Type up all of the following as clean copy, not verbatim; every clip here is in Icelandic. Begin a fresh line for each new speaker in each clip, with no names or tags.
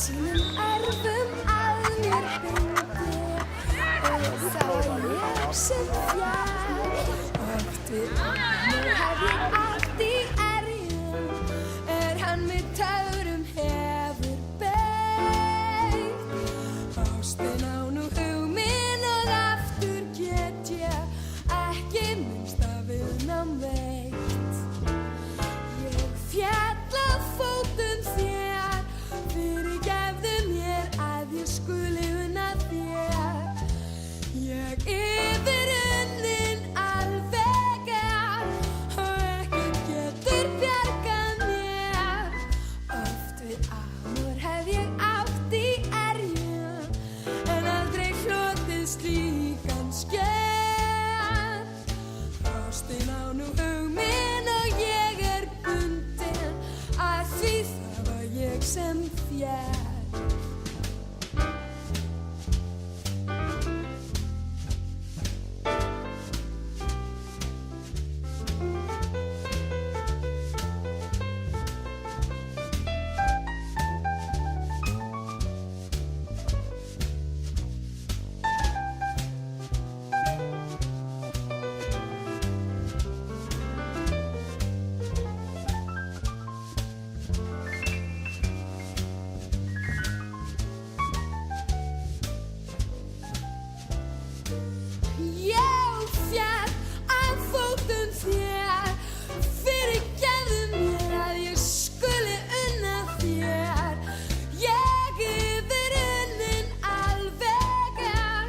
sínum erfum að mér bindi og þá var ég sem fjær. Oft við önnur hef ég allt í erjum, hann með töfrum hefur beitt. Ástin á nú hug minn og aftur get ég ekki minnst af viðnám veitt. Ég féll að fótum þér, fyrirgefðu mér að ég skuli unna þér. Ég yfirunnin alveg er og ekkert getur bjargað mér. Oft við amor hef ég átt í erjum, en aldrei hlotið slíkan skell. Ástin á nú hug minn og ég er bundin, að því það var ég sem féll. Ég féll að fótum þér, fyrirgefðu mér að ég skuli unna þér. Ég yfirunnin alveg er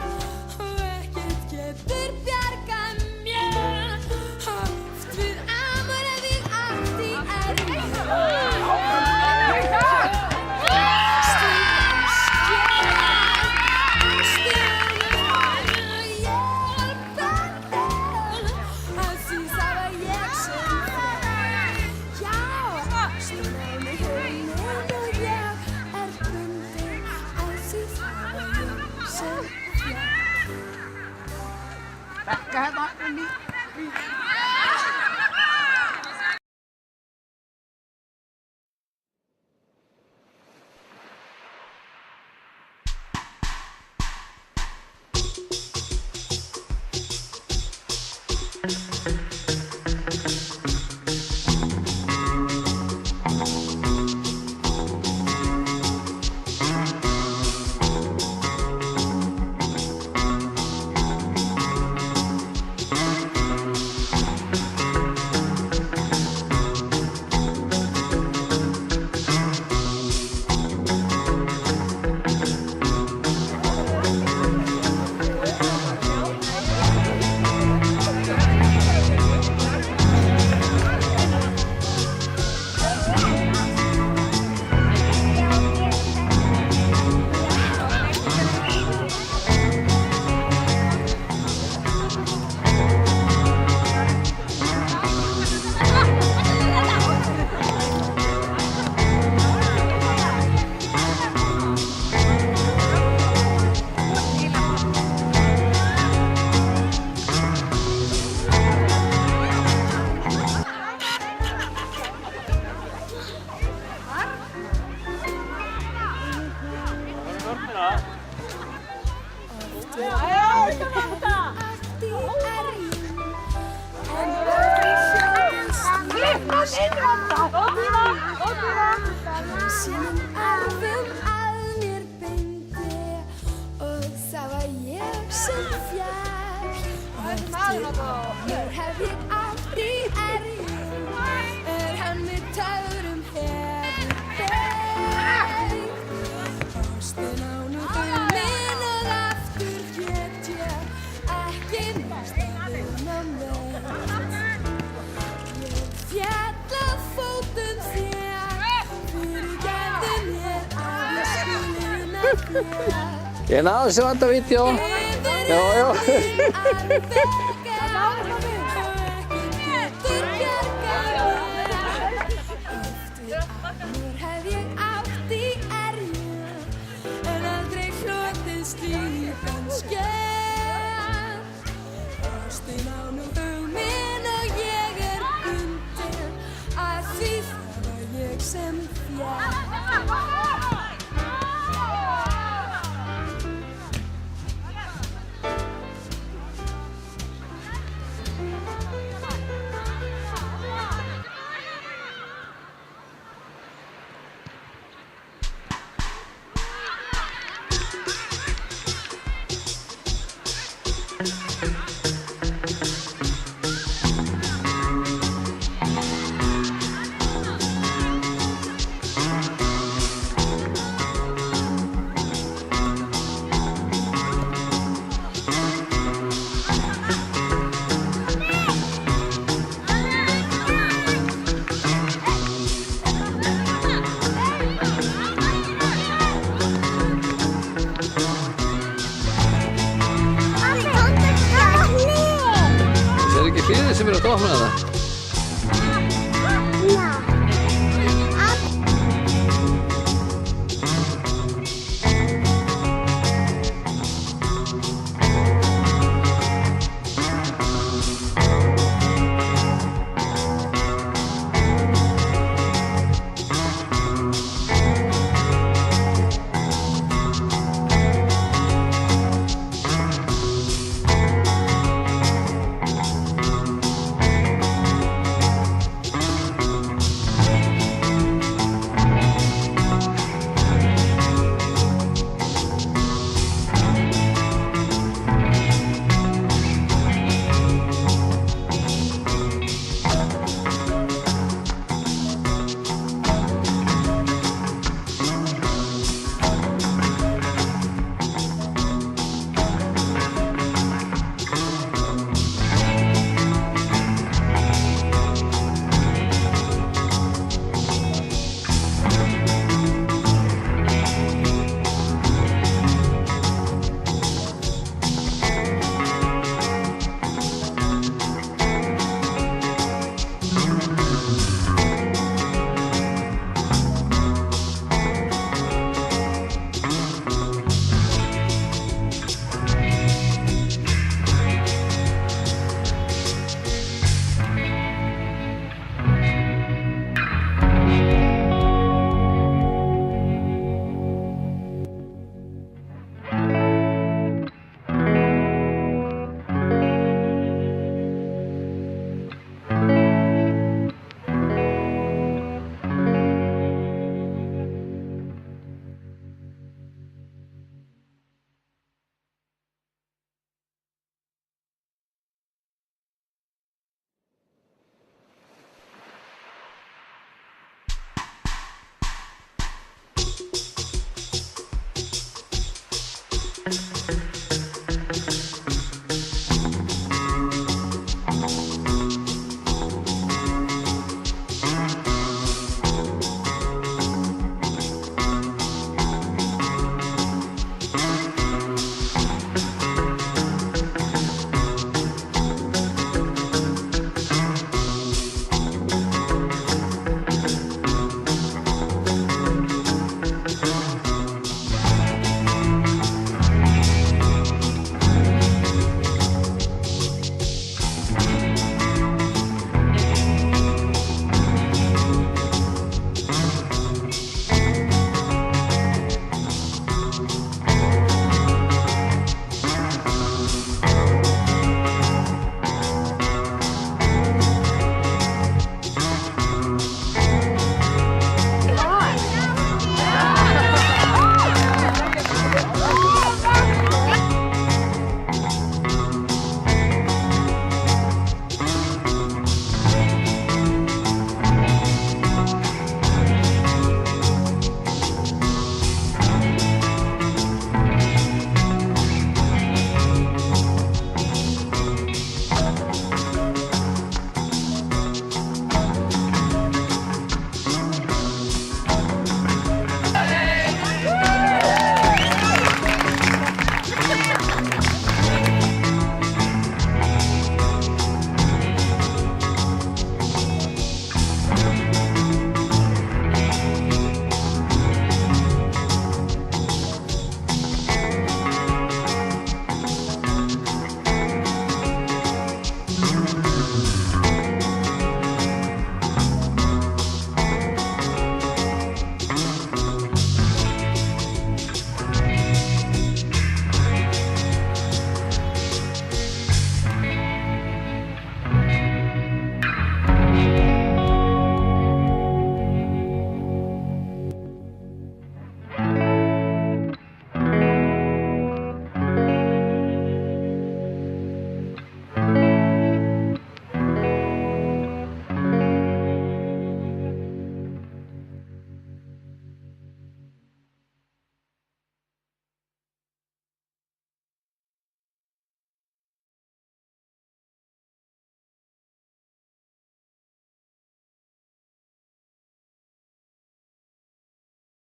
og ekkert getur bjargað mér. Oft við amor hef ég átt í erjum, sínum erfum að mér bindi og þá var ég sem fjær. Oft við amor hef ég átt í erjum, hann með töfrum hefur beitt. Ástin á nú hug minn og aftur get ég ekki minnst af viðnám veitt. Ég féll að fótum þér, fyrirgefðu mér að ég skuli unna þér.
Ég náðu þessu vandavídeó. Já, já.
Sem fjær.
opna þetta?